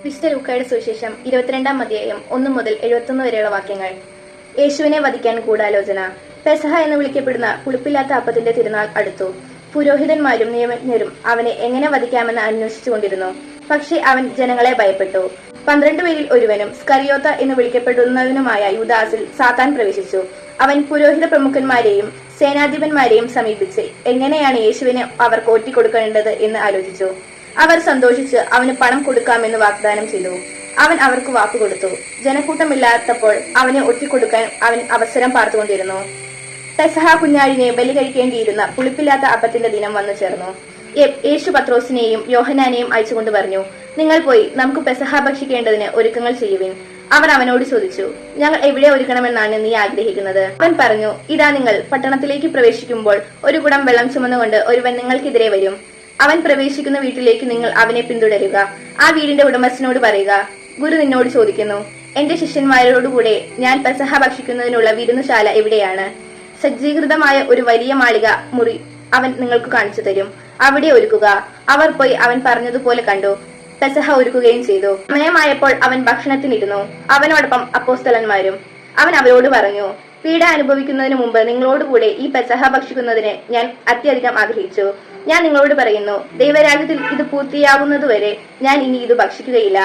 വിശുദ്ധ ലൂക്കായുടെ സുവിശേഷം 22-ാം അധ്യായം 1 മുതൽ 71 വരെയുള്ള വാക്യങ്ങൾ. യേശുവിനെ വധിക്കാൻ ഗൂഢാലോചന. പെസഹ എന്ന് വിളിക്കപ്പെടുന്ന പുളിപ്പില്ലാത്ത അപ്പത്തിന്റെ തിരുനാൾ അടുത്തു. പുരോഹിതന്മാരും നിയമജ്ഞരും അവനെ എങ്ങനെ വധിക്കാമെന്ന് അന്വേഷിച്ചുകൊണ്ടിരുന്നു. പക്ഷേ അവൻ ജനങ്ങളെ ഭയപ്പെട്ടു. 12 പേരിൽ ഒരുവനും സ്കറിയോത്ത എന്ന് വിളിക്കപ്പെടുന്നവനുമായ യൂദാസിൽ സാത്താൻ പ്രവേശിച്ചു. അവൻ പുരോഹിത പ്രമുഖന്മാരെയും സേനാധിപന്മാരെയും സമീപിച്ച് എങ്ങനെയാണ് യേശുവിനെ അവർക്ക് ഒറ്റിക്കൊടുക്കേണ്ടത് എന്ന് ആലോചിച്ചു. അവർ സന്തോഷിച്ച് അവന് പണം കൊടുക്കാമെന്ന് വാഗ്ദാനം ചെയ്തു. അവൻ അവർക്ക് വാക്കുകൊടുത്തു. ജനക്കൂട്ടമില്ലാത്തപ്പോൾ അവനെ ഒറ്റിക്കൊടുക്കാൻ അവൻ അവസരം പാർത്തുകൊണ്ടിരുന്നു. പെസഹ കുഞ്ഞാടിനെ ബലി കഴിക്കേണ്ടിയിരുന്ന പുളിപ്പില്ലാത്ത അപ്പത്തിന്റെ ദിനം വന്നു ചേർന്നു. യേശു പത്രോസിനെയും യോഹന്നാനെയും അയച്ചുകൊണ്ട് പറഞ്ഞു, നിങ്ങൾ പോയി നമുക്ക് പെസഹ ഭക്ഷിക്കേണ്ടതിന് ഒരുക്കങ്ങൾ ചെയ്യുവിൻ. അവർ അവനോട് ചോദിച്ചു, ഞങ്ങൾ എവിടെ ഒരുക്കണമെന്നാണ് നീ ആഗ്രഹിക്കുന്നത്? അവൻ പറഞ്ഞു, ഇതാ നിങ്ങൾ പട്ടണത്തിലേക്ക് പ്രവേശിക്കുമ്പോൾ ഒരു കുടം വെള്ളം ചുമന്നുകൊണ്ട് ഒരുവൻ നിങ്ങൾക്കെതിരെ വരും. അവൻ പ്രവേശിക്കുന്ന വീട്ടിലേക്ക് നിങ്ങൾ അവനെ പിന്തുടരുക. ആ വീടിന്റെ ഉടമസ്ഥനോട് പറയുക, ഗുരു നിന്നോട് ചോദിക്കുന്നു, എന്റെ ശിഷ്യന്മാരോടുകൂടെ ഞാൻ പെസഹ ഭക്ഷിക്കുന്നതിനുള്ള വിരുന്നുശാല എവിടെയാണ്? സജ്ജീകൃതമായ ഒരു വലിയ മാളിക മുറി അവൻ നിങ്ങൾക്ക് കാണിച്ചു തരും. അവിടെ ഒരുക്കുക. അവർ പോയി അവൻ പറഞ്ഞതുപോലെ കണ്ടു. പെസഹ ഒരുക്കുകയും ചെയ്തു. സമയമായപ്പോൾ അവൻ ഭക്ഷണത്തിനിരുന്നു, അവനോടൊപ്പം അപ്പോസ്തലന്മാരും. അവൻ അവരോട് പറഞ്ഞു, പീഡ അനുഭവിക്കുന്നതിന് മുമ്പ് നിങ്ങളോടുകൂടെ ഈ പെസഹ ഭക്ഷിക്കുന്നതിന് ഞാൻ അത്യധികം ആഗ്രഹിച്ചു. ഞാൻ നിങ്ങളോട് പറയുന്നു, ദൈവരാജ്യത്തിൽ ഇത് പൂർത്തിയാകുന്നതുവരെ ഞാൻ ഇനി ഇത് ഭക്ഷിക്കുകയില്ല.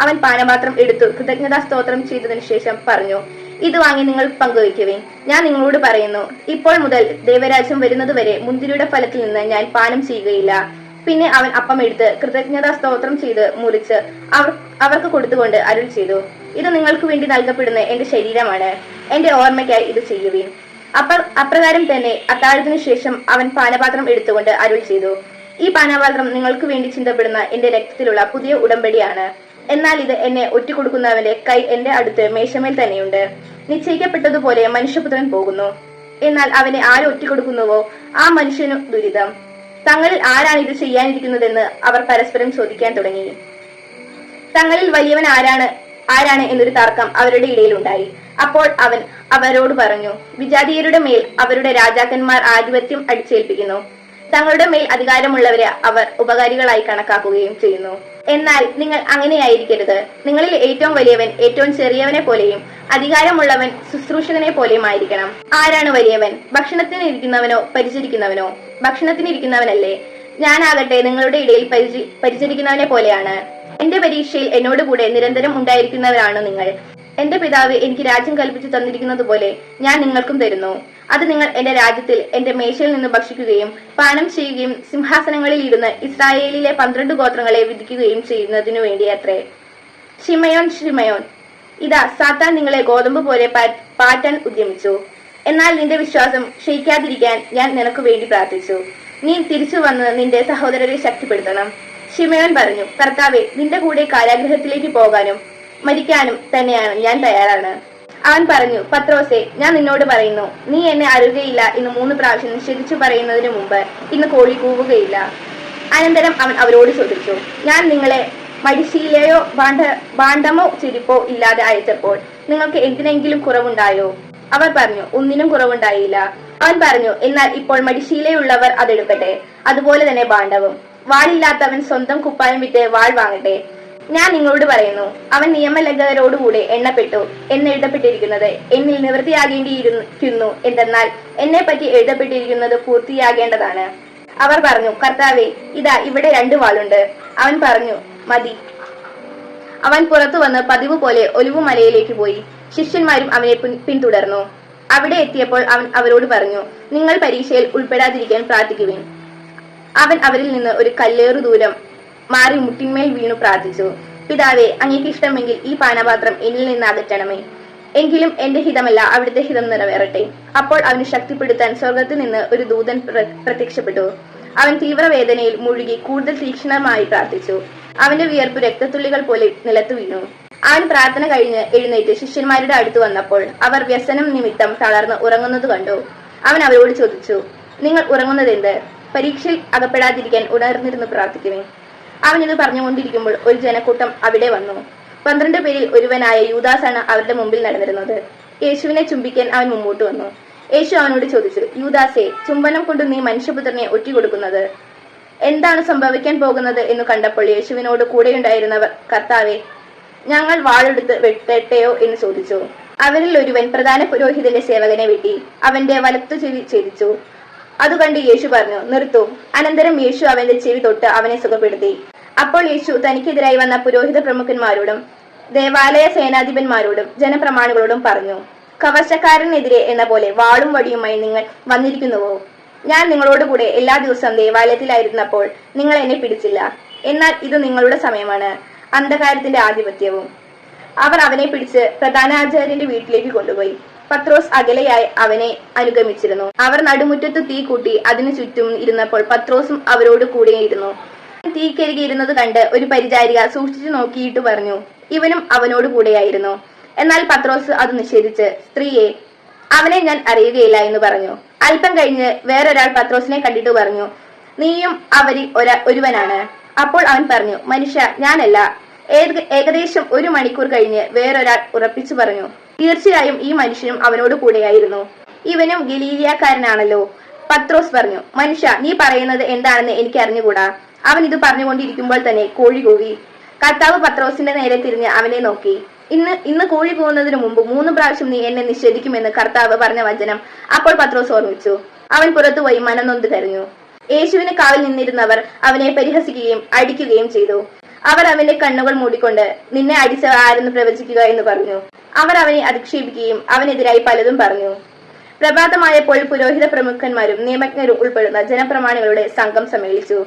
അവൻ പാനപാത്രം എടുത്തു കൃതജ്ഞതാ സ്തോത്രം ചെയ്തതിനു ശേഷം പറഞ്ഞു, ഇത് വാങ്ങി നിങ്ങൾ പങ്കുവയ്ക്കുവിൻ. ഞാൻ നിങ്ങളോട് പറയുന്നു, ഇപ്പോൾ മുതൽ ദൈവരാജ്യം വരുന്നതുവരെ മുന്തിരിയുടെ ഫലത്തിൽ നിന്ന് ഞാൻ പാനം ചെയ്യുകയില്ല. പിന്നെ അവൻ അപ്പം എടുത്ത് കൃതജ്ഞതാ സ്തോത്രം ചെയ്ത് മുറിച്ച് അവർക്ക് കൊടുത്തുകൊണ്ട് അരുൾ ചെയ്തു, ഇത് നിങ്ങൾക്ക് വേണ്ടി നൽകപ്പെടുന്ന എന്റെ ശരീരമാണ്. എന്റെ ഓർമ്മയ്ക്കായി ഇത് ചെയ്യുവിൻ. അപ്രകാരം തന്നെ അത്താഴത്തിനു ശേഷം അവൻ പാനപാത്രം എടുത്തുകൊണ്ട് അരുൾ ചെയ്തു, ഈ പാനപാത്രം നിങ്ങൾക്ക് വേണ്ടി ചിന്തപ്പെടുന്ന എന്റെ രക്തത്തിലുള്ള പുതിയ ഉടമ്പടിയാണ്. എന്നാൽ ഇത് എന്നെ ഒറ്റിക്കൊടുക്കുന്നവന്റെ കൈ എന്റെ അടുത്ത് മേശമേൽ തന്നെയുണ്ട്. നിശ്ചയിക്കപ്പെട്ടതുപോലെ മനുഷ്യപുത്രൻ പോകുന്നു. എന്നാൽ അവനെ ആര് ഒറ്റിക്കൊടുക്കുന്നുവോ ആ മനുഷ്യനു ദുരിതം. തങ്ങളിൽ ആരാണ് ഇത് ചെയ്യാനിരിക്കുന്നതെന്ന് അവർ പരസ്പരം ചോദിക്കാൻ തുടങ്ങി. തങ്ങളിൽ വലിയവൻ ആരാണ് എന്നൊരു തർക്കം അവരുടെ ഇടയിൽ ഉണ്ടായി. അപ്പോൾ അവൻ അവരോട് പറഞ്ഞു, വിജാതീയരുടെ മേൽ അവരുടെ രാജാക്കന്മാർ ആധിപത്യം അടിച്ചേൽപ്പിക്കുന്നു. തങ്ങളുടെ മേൽ അധികാരമുള്ളവരെ അവർ ഉപകാരികളായി കണക്കാക്കുകയും ചെയ്യുന്നു. എന്നാൽ നിങ്ങൾ അങ്ങനെയായിരിക്കരുത്. നിങ്ങളിൽ ഏറ്റവും വലിയവൻ ഏറ്റവും ചെറിയവനെ പോലെയും അധികാരമുള്ളവൻ ശുശ്രൂഷകനെ പോലെയും ആയിരിക്കണം. ആരാണ് വലിയവൻ? ഭക്ഷണത്തിന് ഇരിക്കുന്നവനോ പരിചരിക്കുന്നവനോ? ഭക്ഷണത്തിന് ഇരിക്കുന്നവനല്ലേ. ഞാനാകട്ടെ നിങ്ങളുടെ ഇടയിൽ പരിചരിക്കുന്നവനെ പോലെയാണ്. എന്റെ പരീക്ഷയിൽ എന്നോട് കൂടെ നിരന്തരം ഉണ്ടായിരിക്കുന്നവരാണ് നിങ്ങൾ. എന്റെ പിതാവ് എനിക്ക് രാജ്യം കൽപ്പിച്ചു തന്നിരിക്കുന്നത് പോലെ ഞാൻ നിങ്ങൾക്കും തരുന്നു. അത് നിങ്ങൾ എന്റെ രാജ്യത്തിൽ എന്റെ മേശയിൽ നിന്ന് ഭക്ഷിക്കുകയും പാനം ചെയ്യുകയും സിംഹാസനങ്ങളിൽ ഇരുന്ന് ഇസ്രായേലിലെ 12 ഗോത്രങ്ങളെ വിധിക്കുകയും ചെയ്യുന്നതിനു വേണ്ടി അത്രേ. ശിമയോൻ, ശിമയോൻ, ഇതാ സാത്താൻ നിങ്ങളെ ഗോതമ്പ് പോലെ പാറ്റാൻ ഉദ്യമിച്ചു. എന്നാൽ നിന്റെ വിശ്വാസം ക്ഷയിക്കാതിരിക്കാൻ ഞാൻ നിനക്ക് വേണ്ടി പ്രാർത്ഥിച്ചു. നീ തിരിച്ചു വന്ന് നിന്റെ സഹോദരരെ ശക്തിപ്പെടുത്തണം. ശിമയോൻ പറഞ്ഞു, കർത്താവേ, നിന്റെ കൂടെ കാരാഗൃഹത്തിലേക്ക് പോകാനും മരിക്കാനും തന്നെയാണ് ഞാൻ തയ്യാറാണ്. അവൻ പറഞ്ഞു, പത്രോസേ, ഞാൻ നിന്നോട് പറയുന്നു, നീ എന്നെ അറിയുകയില്ല എന്ന് 3 പ്രാവശ്യം നിഷേധിച്ചു പറയുന്നതിന് മുമ്പ് ഇന്ന് കോഴി കൂവുകയില്ല. അനന്തരം അവൻ അവരോട് ചോദിച്ചു, ഞാൻ നിങ്ങളെ മടിശീലയോ ഭാണ്ഡമോ ചെരിപ്പോ ഇല്ലാതെ അയച്ചപ്പോൾ നിങ്ങൾക്ക് എന്തിനെങ്കിലും കുറവുണ്ടായോ? അവർ പറഞ്ഞു, ഒന്നിനും കുറവുണ്ടായില്ല. അവൻ പറഞ്ഞു, എന്നാൽ ഇപ്പോൾ മടിശീലയുള്ളവർ അതെടുക്കട്ടെ, അതുപോലെ തന്നെ ഭാണ്ഡവും. വാളില്ലാത്തവൻ സ്വന്തം കുപ്പായം വിറ്റ് വാൾ വാങ്ങട്ടെ. ഞാൻ നിങ്ങളോട് പറയുന്നു, അവൻ നിയമലംഘകരോടുകൂടെ എണ്ണപ്പെട്ടു എന്നെഴുതപ്പെട്ടിരിക്കുന്നത് എന്നിൽ നിവൃത്തിയാകേണ്ടിയിരിക്കുന്നു. എന്തെന്നാൽ എന്നെ പറ്റി എഴുതപ്പെട്ടിരിക്കുന്നത് പൂർത്തിയാകേണ്ടതാണ്. അവർ പറഞ്ഞു, കർത്താവേ, ഇതാ ഇവിടെ 2 വാളുണ്ട്. അവൻ പറഞ്ഞു, മതി. അവൻ പുറത്തു വന്ന് പതിവ് പോലെ ഒലിവുമലയിലേക്ക് പോയി. ശിഷ്യന്മാരും അവനെ പിന്തുടർന്നു. അവിടെ എത്തിയപ്പോൾ അവൻ അവരോട് പറഞ്ഞു, നിങ്ങൾ പരീക്ഷയിൽ ഉൾപ്പെടാതിരിക്കാൻ പ്രാർത്ഥിക്കുവിൻ. അവൻ അവരിൽ നിന്ന് ഒരു കല്ലേറു ദൂരം മാറി മുട്ടിന്മേൽ വീണു പ്രാർത്ഥിച്ചു, പിതാവേ, അങ്ങേക്ക് ഇഷ്ടമെങ്കിൽ ഈ പാനപാത്രം എന്നിൽ നിന്ന് അകറ്റണമേ. എങ്കിലും എന്റെ ഹിതമല്ല അവിടുത്തെ ഹിതം നിറവേറട്ടെ. അപ്പോൾ അവന് ശക്തിപ്പെടുത്താൻ സ്വർഗത്തിൽ നിന്ന് ഒരു ദൂതൻ പ്രത്യക്ഷപ്പെട്ടു. അവൻ തീവ്രവേദനയിൽ മുഴുകി കൂടുതൽ തീക്ഷ്ണമായി പ്രാർത്ഥിച്ചു. അവന്റെ വിയർപ്പ് രക്തത്തുള്ളികൾ പോലെ നിലത്തു വീണു. അവൻ പ്രാർത്ഥന കഴിഞ്ഞ് എഴുന്നേറ്റ് ശിഷ്യന്മാരുടെ അടുത്ത് വന്നപ്പോൾ അവർ വ്യസനം നിമിത്തം തളർന്ന് ഉറങ്ങുന്നത് കണ്ടു. അവൻ അവരോട് ചോദിച്ചു, നിങ്ങൾ ഉറങ്ങുന്നതെന്ത്? പരീക്ഷയിൽ അകപ്പെടാതിരിക്കാൻ ഉണർന്നിരുന്ന് പ്രാർത്ഥിക്കുവിൻ. അവൻ ഇത് പറഞ്ഞുകൊണ്ടിരിക്കുമ്പോൾ ഒരു ജനക്കൂട്ടം അവിടെ വന്നു. 12 പേരിൽ ഒരുവനായ യൂദാസാണ് അവരുടെ മുമ്പിൽ നടന്നിരുന്നത്. യേശുവിനെ ചുംബിക്കാൻ അവൻ മുമ്പോട്ട് വന്നു. യേശു അവനോട് ചോദിച്ചു, യൂദാസേ, ചുംബനം കൊണ്ട് നീ മനുഷ്യപുത്രനെ ഒറ്റിക്കൊടുക്കുന്നത് എന്താണ് സംഭവിക്കാൻ പോകുന്നത് എന്ന് കണ്ടപ്പോൾ യേശുവിനോട് കൂടെയുണ്ടായിരുന്നവർ, കർത്താവെ, ഞങ്ങൾ വാളെടുത്ത് വെട്ടട്ടെയോ എന്ന് ചോദിച്ചു. അവരിൽ ഒരുവൻ പ്രധാന പുരോഹിതന്റെ സേവകനെ വെട്ടി അവന്റെ വലത്തു ചെവി ഛേദിച്ചു. അതുകണ്ട് യേശു പറഞ്ഞു, നിർത്തു. അനന്തരം യേശു അവന്റെ ചെവി തൊട്ട് അവനെ സുഖപ്പെടുത്തി. അപ്പോൾ യേശു തനിക്കെതിരായി വന്ന പുരോഹിത പ്രമുഖന്മാരോടും ദേവാലയ സേനാധിപന്മാരോടും ജനപ്രമാണികളോടും പറഞ്ഞു, കവർച്ചക്കാരനെതിരെ എന്ന പോലെ വാളും വടിയുമായി നിങ്ങൾ വന്നിരിക്കുന്നുവോ? ഞാൻ നിങ്ങളോട് കൂടെ എല്ലാ ദിവസവും ദേവാലയത്തിലായിരുന്നപ്പോൾ നിങ്ങൾ എന്നെ പിടിച്ചില്ല. എന്നാൽ ഇത് നിങ്ങളുടെ സമയമാണ്, അന്ധകാരത്തിന്റെ ആധിപത്യവും. അവർ അവനെ പിടിച്ച് പ്രധാനാചാര്യന്റെ വീട്ടിലേക്ക് കൊണ്ടുപോയി. പത്രോസ് അകലെയായി അവനെ അനുഗമിച്ചിരുന്നു. അവർ നടുമുറ്റത്ത് തീ കൂട്ടി അതിനു ചുറ്റും ഇരുന്നപ്പോൾ പത്രോസും അവരോട് കൂടെയിരുന്നു. തീക്കരികിയിരുന്നത് കണ്ട് ഒരു പരിചാരിക സൂക്ഷിച്ചു നോക്കിയിട്ട് പറഞ്ഞു, ഇവനും അവനോട് കൂടെയായിരുന്നു. എന്നാൽ പത്രോസ് അത് നിഷേധിച്ച്, സ്ത്രീയെ, അവനെ ഞാൻ അറിയുകയില്ല എന്ന് പറഞ്ഞു. അല്പം കഴിഞ്ഞ് വേറൊരാൾ പത്രോസിനെ കണ്ടിട്ട് പറഞ്ഞു, നീയും അവരിൽ ഒരുവനാണ്. അപ്പോൾ അവൻ പറഞ്ഞു, മനുഷ്യ, ഞാനല്ല. ഏകദേശം 1 മണിക്കൂർ കഴിഞ്ഞ് വേറൊരാൾ ഉറപ്പിച്ചു പറഞ്ഞു, തീർച്ചയായും ഈ മനുഷ്യനും അവനോട് കൂടെയായിരുന്നു. ഇവനും ഗലീലിയക്കാരനാണല്ലോ. പത്രോസ് പറഞ്ഞു, മനുഷ്യ, നീ പറയുന്നത് എന്താണെന്ന് എനിക്ക് അറിഞ്ഞുകൂടാ. അവൻ ഇത് പറഞ്ഞുകൊണ്ടിരിക്കുമ്പോൾ തന്നെ കോഴി കൂവി. കർത്താവ് പത്രോസിന്റെ നേരെ തിരിഞ്ഞ് അവനെ നോക്കി. ഇന്ന് കോഴി കൂവുന്നതിന് മുമ്പ് 3 പ്രാവശ്യം നീ എന്നെ നിഷേധിക്കുമെന്ന് കർത്താവ് പറഞ്ഞ വചനം അപ്പോൾ പത്രോസ് ഓർമ്മിച്ചു. അവൻ പുറത്തുപോയി മനംനൊന്ത് കരഞ്ഞു. യേശുവിന് കാവൽ നിന്നിരുന്നവർ അവനെ പരിഹസിക്കുകയും അടിക്കുകയും ചെയ്തു. അവർ അവന്റെ കണ്ണുകൾ മൂടിക്കൊണ്ട്, നിന്നെ അടിച്ച ആരെന്ന് പ്രവചിക്കുക എന്ന് പറഞ്ഞു. അവർ അവനെ അധിക്ഷേപിക്കുകയും അവനെതിരായി പലതും പറഞ്ഞു. പ്രഭാതമായപ്പോൾ പുരോഹിത പ്രമുഖന്മാരും നിയമജ്ഞരും ഉൾപ്പെടുന്ന ജനപ്രമാണികളുടെ സംഘം സമ്മേളിച്ചു.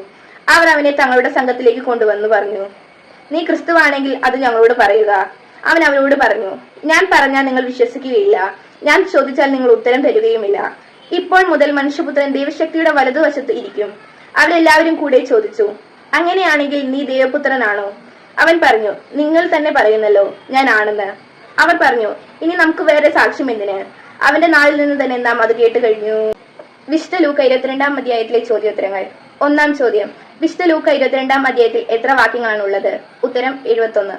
അവർ അവനെ തങ്ങളുടെ സംഘത്തിലേക്ക് കൊണ്ടുവന്നു പറഞ്ഞു, നീ ക്രിസ്തുവാണെങ്കിൽ അത് ഞങ്ങളോട് പറയുക. അവൻ അവരോട് പറഞ്ഞു, ഞാൻ പറഞ്ഞാൽ നിങ്ങൾ വിശ്വസിക്കുകയില്ല, ഞാൻ ചോദിച്ചാൽ നിങ്ങൾ ഉത്തരം തരുകയുമില്ല. ഇപ്പോൾ മുതൽ മനുഷ്യപുത്രൻ ദൈവശക്തിയുടെ വലതുവശത്ത് ഇരിക്കും. അവരെല്ലാവരും കൂടെ ചോദിച്ചു, അങ്ങനെയാണെങ്കിൽ നീ ദൈവപുത്രനാണോ? അവൻ പറഞ്ഞു, നിങ്ങൾ തന്നെ പറയുന്നല്ലോ ഞാൻ ആണെന്ന്. അവർ പറഞ്ഞു, ഇനി നമുക്ക് വേറെ സാക്ഷ്യം എന്തിന്? അവന്റെ നാളിൽ നിന്ന് തന്നെ നാം അത് കേട്ട് കഴിഞ്ഞു. വിശുദ്ധ ലൂക്ക 22-ാം അധ്യായത്തിലെ ചോദ്യോത്തരങ്ങൾ. 1-ാം ചോദ്യം, വിശുദ്ധ ലൂക്ക 22-ാം അധ്യായത്തിൽ എത്ര വാക്യങ്ങളാണുള്ളത്? ഉത്തരം 71.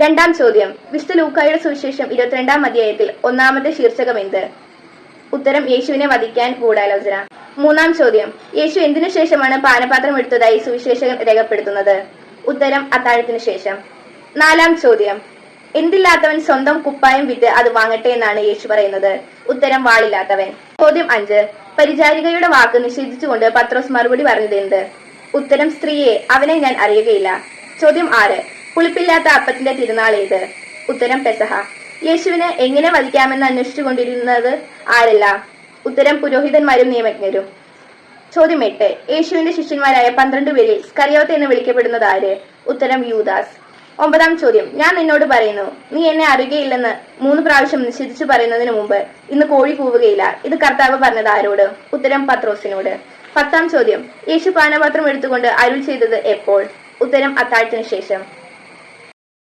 2-ാം ചോദ്യം, വിശുദ്ധ ലൂക്കായുടെ സുവിശേഷം 22-ാം അധ്യായത്തിൽ 1-ാമത്തെ ശീർഷകം എന്ത്? ഉത്തരം യേശുവിനെ വധിക്കാൻ ഗൂഢാലോചന. 3-ാം ചോദ്യം, യേശു എന്തിനു ശേഷമാണ് പാനപാത്രം എടുത്തതായി സുവിശേഷകൻ രേഖപ്പെടുത്തുന്നത്? ഉത്തരം അത്താഴത്തിനു ശേഷം. 4-ാം ചോദ്യം, എന്തില്ലാത്തവൻ സ്വന്തം കുപ്പായം വിറ്റ് അത് വാങ്ങട്ടെ എന്നാണ് യേശു പറയുന്നത്? ഉത്തരം വാളില്ലാത്തവൻ. ചോദ്യം 5, പരിചാരികയുടെ വാക്ക് നിഷേധിച്ചുകൊണ്ട് പത്രോസ് മറുപടി പറഞ്ഞത് എന്ത്? ഉത്തരം, സ്ത്രീയെ, അവനെ ഞാൻ അറിയുകയില്ല. ചോദ്യം 6, പുളിപ്പില്ലാത്ത അപ്പത്തിന്റെ തിരുനാൾ ഏത്? ഉത്തരം പെസഹ. യേശുവിനെ എങ്ങനെ വധിക്കാമെന്ന് അന്വേഷിച്ചുകൊണ്ടിരുന്നത് ആരല്ല? ഉത്തരം പുരോഹിതന്മാരും നിയമജ്ഞരും. ചോദ്യം 8, യേശുവിന്റെ ശിഷ്യന്മാരായ 12 പേരിൽ സ്കറിയോത്ത് എന്ന് വിളിക്കപ്പെടുന്നത് ആര്? ഉത്തരം യൂദാസ്. 9-ാം ചോദ്യം, ഞാൻ നിന്നോട് പറയുന്നു, നീ എന്നെ അറിയുകയില്ലെന്ന് 3 പ്രാവശ്യം നിഷേധിച്ചു പറയുന്നതിന് മുമ്പ് ഇന്ന് കോഴി കൂവുകയില്ല. ഇത് കർത്താവ് പറഞ്ഞത് ആരോട്? ഉത്തരം പത്രോസിനോട്. 10-ാം ചോദ്യം, യേശു പാനപാത്രം എടുത്തുകൊണ്ട് അരുൾ ചെയ്തത് എപ്പോൾ? ഉത്തരം അത്താഴത്തിനു ശേഷം.